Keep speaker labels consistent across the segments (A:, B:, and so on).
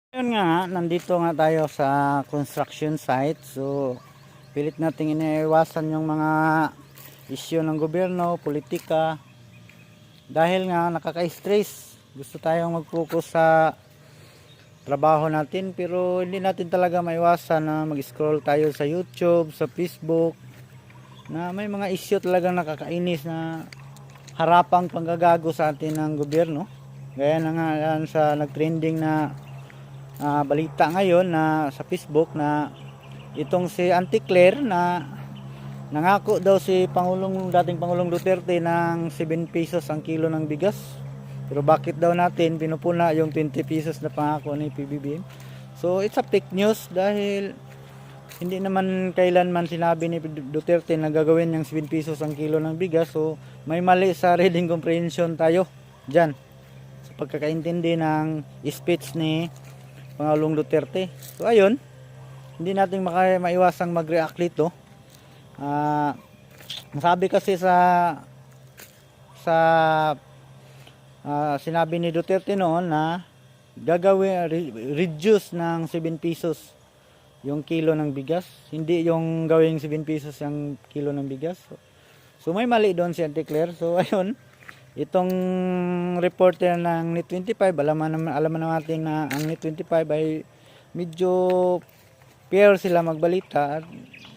A: Yun nga, nandito nga tayo sa construction site. So, pilit nating iniiwasan yung mga issue ng gobyerno, politika. Dahil nga nakaka-stress. Gusto tayong mag-focus sa trabaho natin pero hindi natin talaga maiwasan na mag-scroll tayo sa YouTube, sa Facebook na may mga issue talagang nakakainis na harapang panggagago sa atin ng gobyerno. Gaya na nga yan sa nag-trending na balita ngayon na sa Facebook na itong si Auntie Claire na nangako daw si dating Pangulong Duterte ng 7 pesos ang kilo ng bigas. Pero bakit daw natin pinupuna yung 20 pesos na pangako ni PBBM? So it's a fake news dahil hindi naman kailanman sinabi ni Duterte na gagawin yung 7 pesos ang kilo ng bigas. So may mali sa reading comprehension tayo dyan sa pagkakaintindi ng speech ni Pangulong Duterte. So ayun, hindi natin maiwasang mag-react dito. Sabi kasi sa sinabi ni Duterte noon na gagawin reduce ng 7 pesos yung kilo ng bigas, hindi yung gawing 7 pesos yung kilo ng bigas. So may mali doon si Auntie Claire. So ayun, itong reporter ng Net25, alaman natin na ang Net25 ay medyo fair sila magbalita at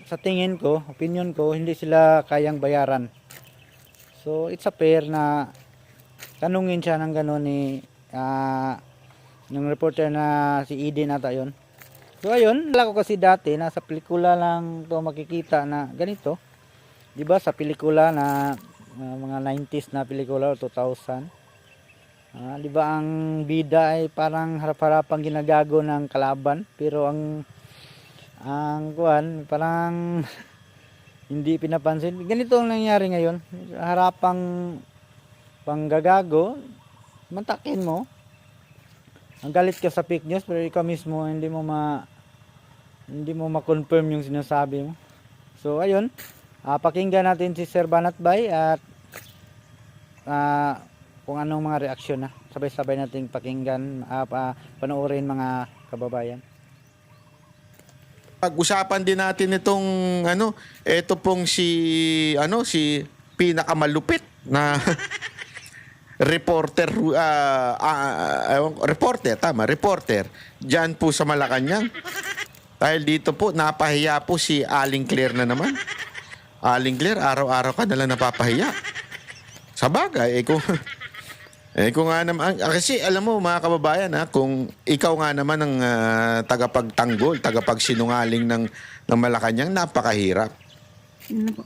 A: sa tingin ko, opinion ko, hindi sila kayang bayaran. So it's a fair na tanungin siya ng gano'n ni yung reporter na si Eden ata yun. So ayun, wala ko kasi dati nasa pelikula lang to makikita na ganito. 'Di ba sa pelikula na mga 90s na pelikula o 2000. 'Di ba ang bida ay parang harap-harapang ginagago ng kalaban pero ang kuan parang hindi pinapansin. Ganito ang nangyari ngayon. Harapang panggagago, mantakin mo. Ang galit ka sa fake news pero ikaw mismo hindi mo ma-confirm yung sinasabi mo. So ayun, pakinggan natin si Sir Banatbay at kung anong mga reaksyon na. Sabay-sabay nating pakinggan, panoorin mga kababayan.
B: Pag-usapan din natin itong ito pong si pinakamalupit na reporter reporter diyan po sa Malacanang. Dahil dito po napahiya po si Aling Claire na naman. Aling Claire, araw-araw ka nalang napapahiya. Sa bagay, kung nga naman, kasi alam mo mga kababayan, kung ikaw nga naman ang tagapagtanggol, tagapagsinungaling ng Malacanang, napakahirap.
C: Yun na po.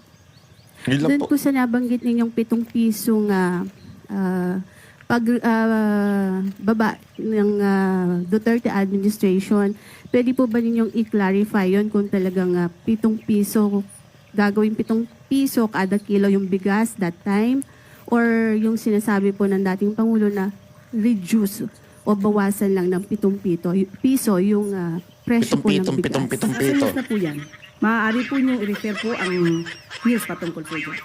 B: Yun lang
C: Doon
B: po.
C: po sa nabanggit ninyong 7 pisong baba ng Duterte administration, pwede po ba ninyong i-clarify yun kung talagang 7 piso, gagawin 7 piso kada kilo yung bigas that time? Or yung sinasabi po ng dating Pangulo na reduce o bawasan lang ng 7 piso yung presyo po ng bigas?
B: Pitong pito.
D: Nasa news na po yan. Maaari po nyo i-refer po ang news patungkol po dyan.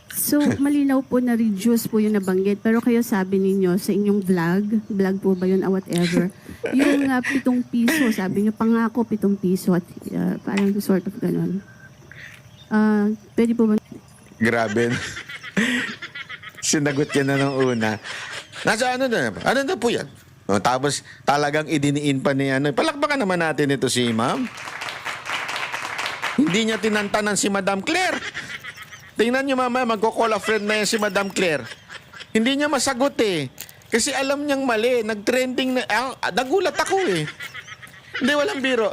C: So, malinaw po na reduce po yung nabanggit. Pero kayo sabi ninyo sa inyong vlog po ba yun or whatever, yung 7 piso, sabi nyo pangako 7 piso at parang sort of ganun. Pwede po ba?
B: Grabe. Sinagot yan na nung una. Nasa ano na po yan? Tapos talagang idiniin pa ni palakpakan naman natin ito si ma'am. Hindi niya tinantanan si Madam Claire. Tingnan niyo mama, magko-call a friend na yan si Madam Claire. Hindi niya masagot eh. Kasi alam niyang mali. Nag-trending na. Nagulat ako eh. Hindi, walang biro.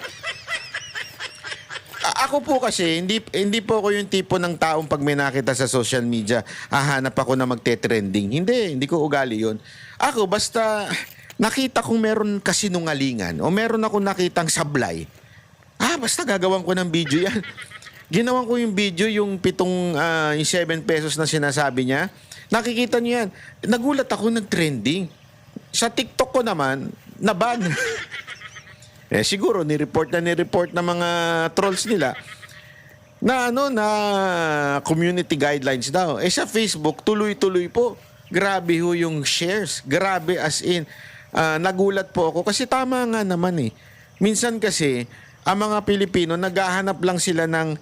B: Ako po kasi, hindi po ako yung tipo ng taong pag may nakita sa social media, hahanap ako na magte-trending. Hindi ko ugali yun. Ako, basta nakita kong meron kasinungalingan o meron akong nakitang sablay, basta gagawan ko ng video yan. Ginawan ko yung video, yung 7 pesos na sinasabi niya. Nakikita niyo yan. Nagulat ako, nag-trending. Sa TikTok ko naman, naban. Siguro, ni-report ng mga trolls nila na community guidelines daw. Sa Facebook, tuloy-tuloy po. Grabe ho yung shares. Grabe as in. nagulat po ako kasi tama nga naman eh. Minsan kasi, ang mga Pilipino, naghahanap lang sila ng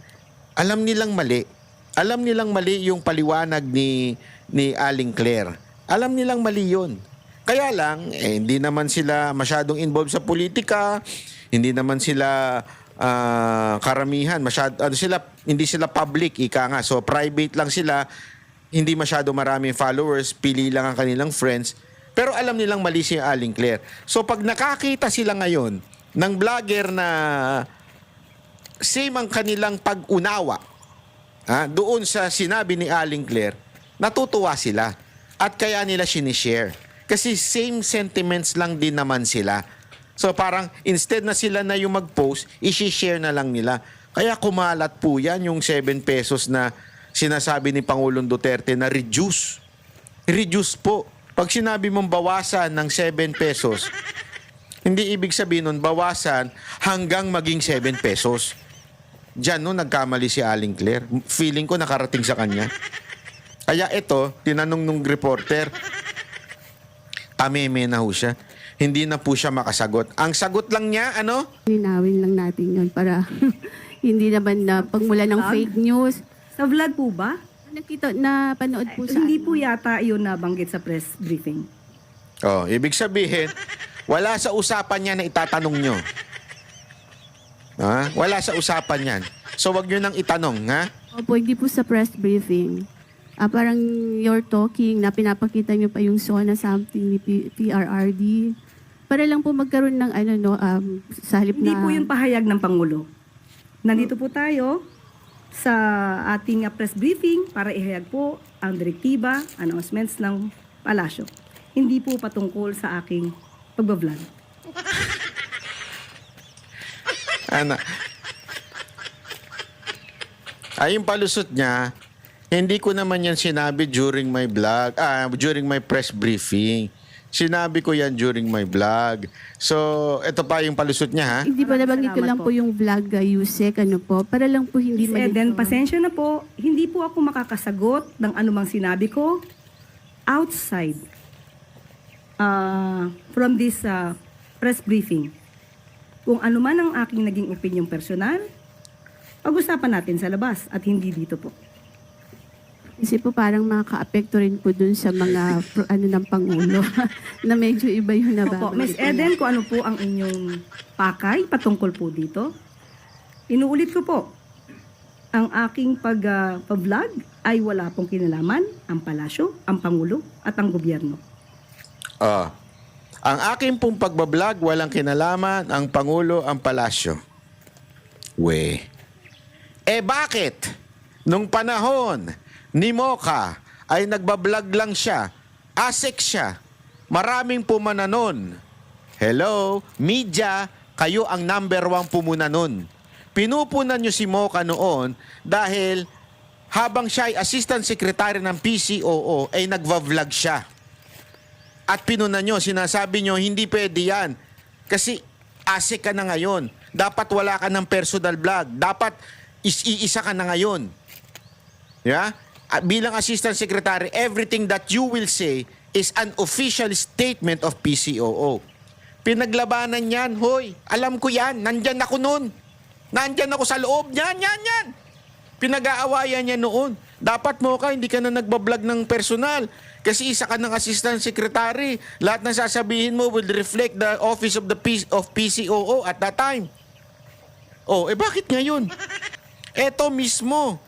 B: alam nilang mali. Alam nilang mali yung paliwanag ni Aling Claire. Alam nilang mali yun. Kaya lang, hindi naman sila masyadong involved sa politika, hindi naman sila karamihan, hindi sila public, ika nga. So private lang sila, hindi masyado maraming followers, pili lang ang kanilang friends, pero alam nilang mali si Aling Claire. So pag nakakita sila ngayon ng vlogger na same ang kanilang pag-unawa doon sa sinabi ni Aling Claire, natutuwa sila at kaya nila sinishare. Kasi same sentiments lang din naman sila. So parang instead na sila na yung mag-post, isi-share na lang nila. Kaya kumalat po yan yung 7 pesos na sinasabi ni Pangulong Duterte na reduce. Reduce po. Pag sinabi mong bawasan ng 7 pesos, hindi ibig sabihin nun bawasan hanggang maging 7 pesos. Diyan no, nagkamali si Aling Claire. Feeling ko nakarating sa kanya. Kaya ito, tinanong nung reporter, tameme na ho siya. Hindi na po siya makasagot. Ang sagot lang niya, ano?
C: Linawin lang natin yun para hindi naman na pagmula ng fake news.
D: Sa vlog po ba?
C: Nakita na panood po sa
D: Hindi po yata yun nabanggit sa press briefing.
B: Oh, ibig sabihin, wala sa usapan niya na itatanong nyo. Wala sa usapan yan. So, wag nyo nang itanong, ha?
C: Opo, hindi po sa press briefing. Parang you're talking na pinapakita nyo pa yung SONA something ni PRRD. Para lang po magkaroon ng sa halip
D: Hindi
C: na...
D: po yung pahayag ng Pangulo. Nandito po tayo sa ating press briefing para ihayag po ang direktiba, announcements ng palasyo. Hindi po patungkol sa aking pagbablog.
B: Ano? Ay, yung palusot niya, hindi ko naman yan sinabi during my vlog, during my press briefing. Sinabi ko yan during my vlog. So, ito pa yung palusot niya, ha?
C: Hindi pa nabanggit ko
D: Salamat
C: lang po
D: po
C: yung vlog, Yusek, para lang po hindi
D: Miss Eden,
C: malito.
D: pasensya na po. Hindi po ako makakasagot ng anumang sinabi ko outside from this press briefing. Kung ano man ang aking naging opinyong personal, pag-usapan natin sa labas at hindi dito po.
C: Kasi po parang makaka-apekto rin po dun sa mga ng Pangulo na medyo iba yung
D: Opo, Miss
C: nababanggit.
D: Eden, kung ano po ang inyong pakay patungkol po dito, inuulit ko po, ang aking pag-vlog ay wala pong kinalaman ang palasyo, ang Pangulo at ang gobyerno.
B: Ang aking pong pagbablog, walang kinalaman, ang Pangulo, ang Palasyo. Bakit? Nung panahon ni Mocha ay nagbablog lang siya, asik siya, maraming pumananon. Hello, media, kayo ang number 1 pumunanon. Pinupunan nyo si Mocha noon dahil habang siya ay assistant secretary ng PCOO ay nagva-vlog siya. At pinunan nyo, sinasabi nyo, hindi pwede yan. Kasi asik ka na ngayon. Dapat wala ka ng personal vlog. Dapat iisa ka na ngayon. Yeah? At bilang assistant secretary, everything that you will say is an official statement of PCOO. Pinaglabanan yan, hoy. Alam ko yan. Nandyan ako noon. Nandyan ako sa loob. Yan. Pinag-aawayan niya noon. Dapat mo ka, hindi ka na nagbablog ng personal. Kasi isa ka ng assistant secretary. Lahat ng sasabihin mo will reflect the office of PCOO at that time. Bakit ngayon? Eto mismo,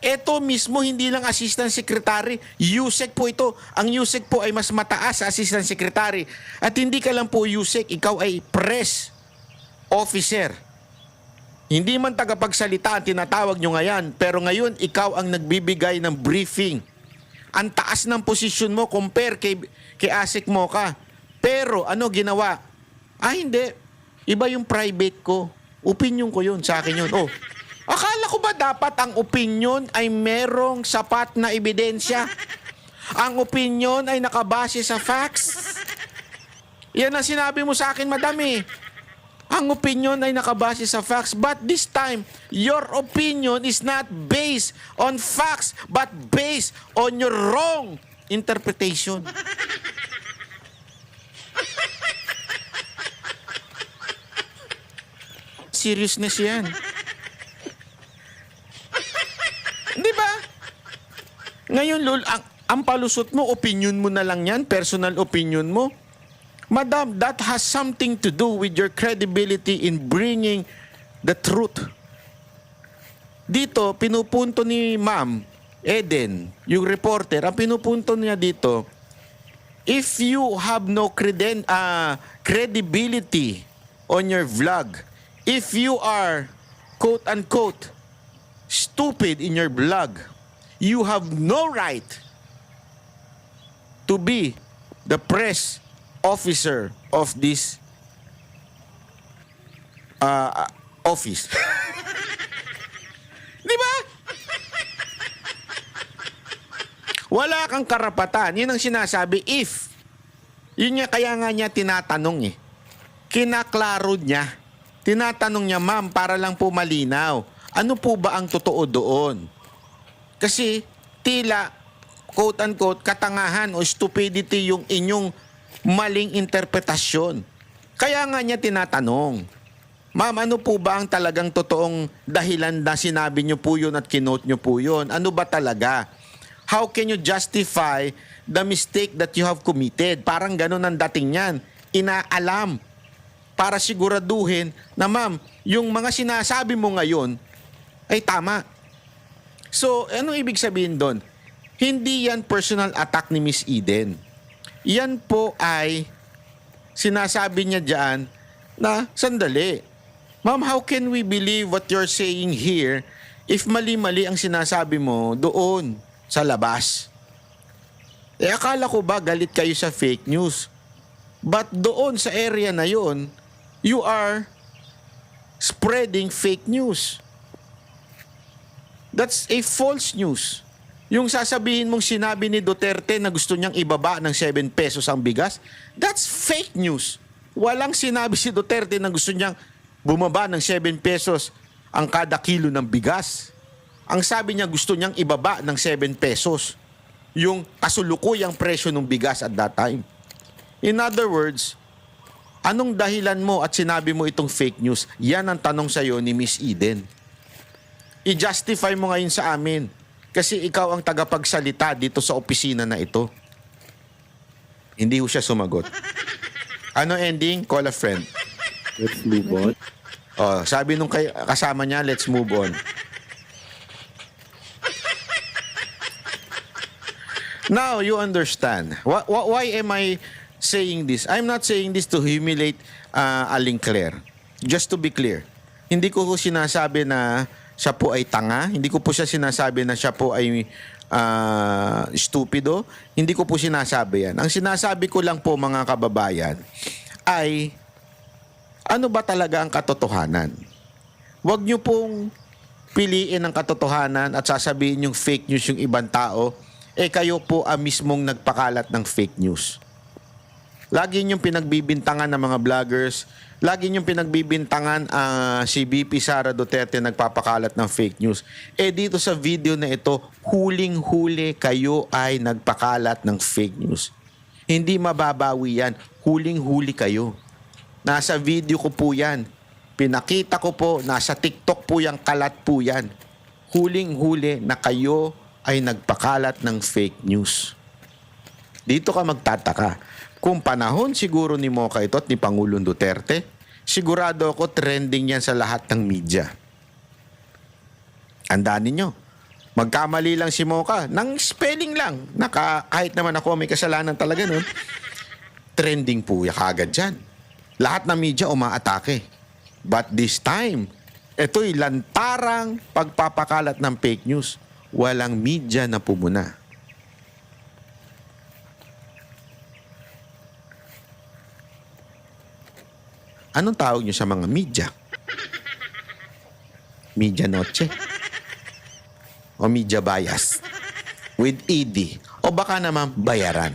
B: Eto mismo, hindi lang assistant secretary, USEC po ito. Ang USEC po ay mas mataas sa assistant secretary. At hindi ka lang po USEC, ikaw ay press officer. Hindi man tagapagsalita ang tinatawag nyo ngayon, pero ngayon ikaw ang nagbibigay ng briefing. Ang taas ng posisyon mo compare kay Asik Mocha. Pero ano ginawa? Hindi. Iba yung private ko. Opinion ko yun. Sa akin yun. Akala ko ba dapat ang opinion ay merong sapat na ebidensya? Ang opinion ay nakabase sa facts? Yan ang sinabi mo sa akin, madam eh. Ang opinion ay nakabase sa facts. But this time, your opinion is not based on facts, but based on your wrong interpretation. seriousness yan. Di ba? Ngayon, Lul, ang palusot mo, opinion mo na lang yan, personal opinion mo. Madam, that has something to do with your credibility in bringing the truth. Dito, pinupunto ni Ma'am Eden, yung reporter, ang pinupunto niya dito, if you have no credibility on your vlog, if you are quote-unquote stupid in your vlog, you have no right to be the press officer of this office. Di ba? Wala kang karapatan. Yun ang sinasabi, if. Yun nga, kaya nga niya tinatanong eh. Kinaklaro niya. Tinatanong niya, ma'am, para lang po malinaw. Ano po ba ang totoo doon? Kasi tila, quote-unquote, katangahan o stupidity yung inyong maling interpretasyon. Kaya nga niya tinatanong, ma'am, ano po ba ang talagang totoong dahilan na sinabi niyo po yun at kinote niyo po yun? Ano ba talaga? How can you justify the mistake that you have committed? Parang ganun ang dating yan. Inaalam para siguraduhin na, ma'am, yung mga sinasabi mo ngayon ay tama. So, anong ibig sabihin doon? Hindi yan personal attack ni Miss Eden. Yan po ay sinasabi niya dyan na, sandali, ma'am, how can we believe what you're saying here if mali-mali ang sinasabi mo doon sa labas? Eh, akala ko ba galit kayo sa fake news? But doon sa area na yon, you are spreading fake news. That's a false news. Yung sasabihin mong sinabi ni Duterte na gusto niyang ibaba ng 7 pesos ang bigas, that's fake news. Walang sinabi si Duterte na gusto niyang bumaba ng 7 pesos ang kada kilo ng bigas. Ang sabi niya, gusto niyang ibaba ng 7 pesos yung kasulukuyang presyo ng bigas at that time. In other words, anong dahilan mo at sinabi mo itong fake news? Yan ang tanong sa'yo ni Miss Eden. I-justify mo ngayon sa amin kasi ikaw ang tagapagsalita dito sa opisina na ito. Hindi ho siya sumagot. Ano ending? Call a friend.
E: Let's move on.
B: Oh, sabi nung kasama niya, let's move on. Now, you understand. Why am I saying this? I'm not saying this to humiliate Aling Claire. Just to be clear. Hindi ko po sinasabi na siya po ay tanga. Hindi ko po siya sinasabi na siya po ay stupido. Hindi ko po sinasabi yan. Ang sinasabi ko lang po, mga kababayan, ay ano ba talaga ang katotohanan? Huwag niyo pong piliin ang katotohanan at sasabihin yung fake news yung ibang tao, kayo po ang mismong nagpakalat ng fake news. Lagi niyong pinagbibintangan ng mga vloggers, lagi niyong pinagbibintangan si VP Sara Duterte nagpapakalat ng fake news. Dito sa video na ito, huling-huli kayo ay nagpakalat ng fake news. Hindi mababawi yan. Huling-huli kayo. Nasa video ko po yan. Pinakita ko po, nasa TikTok po yung kalat po yan. Huling-huli na kayo ay nagpakalat ng fake news. Dito ka magtataka. Kung panahon siguro ni Mocha ito at ni Pangulong Duterte, sigurado ako trending yan sa lahat ng media. Andaan ninyo. Magkamali lang si Mocha, ng spelling lang. Kahit naman ako may kasalanan talaga nun, trending po kagad dyan. Lahat ng media umaatake. But this time, ito'y lantarang pagpapakalat ng fake news. Walang media na pumuna. Anong tawag nyo sa mga media? Media noche? O media bias? With ED? O baka naman bayaran?